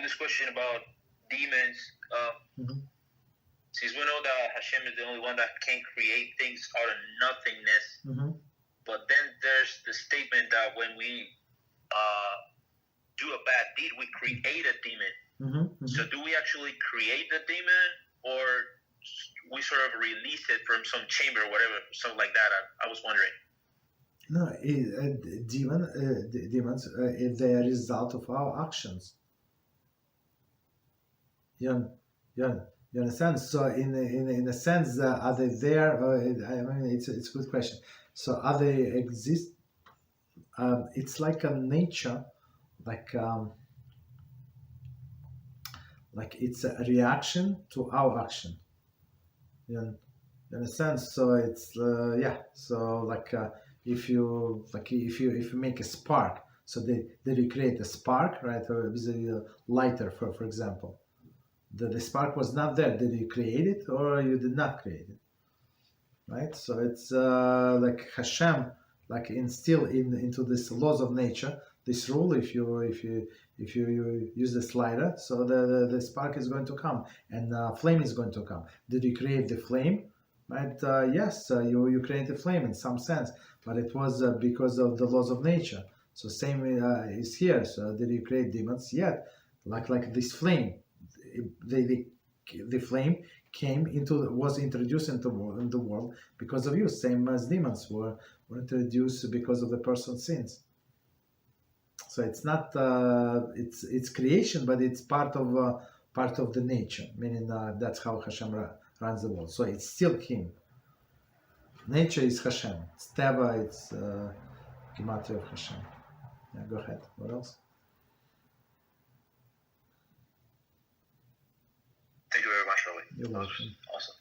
have this question about demons. Since we know that Hashem is the only one that can create things out of nothingness, but then there's the statement that when we do a bad deed, we create a demon. So do we actually create the demon, or we sort of release it from some chamber or whatever, something like that? I was wondering. No, demons is the result of our actions. You understand? So in a sense, are they there? I mean, it's a good question. So are they exist? It's like a nature, like it's a reaction to our action. You understand? So it's So if you make a spark, so did you create a spark, right? Or with a lighter, for example. The spark was not there. Did you create it, or you did not create it? Right. So it's like Hashem, like instill into this laws of nature. This rule: if you use the slider, so the spark is going to come, and flame is going to come. Did you create the flame? Right. Yes. You created flame in some sense, but it was because of the laws of nature. So same is here. So did you create demons? Yet, like this flame. The flame was introduced into the world because of you, same as demons were introduced because of the person's sins. So it's not it's creation, but it's part of the nature, meaning that's how Hashem runs the world. So it's still him. Nature is Hashem. It's Teva, it's gematria of Hashem. Yeah, go ahead. What else? Thank you very much, Rabbi. You're welcome. Awesome.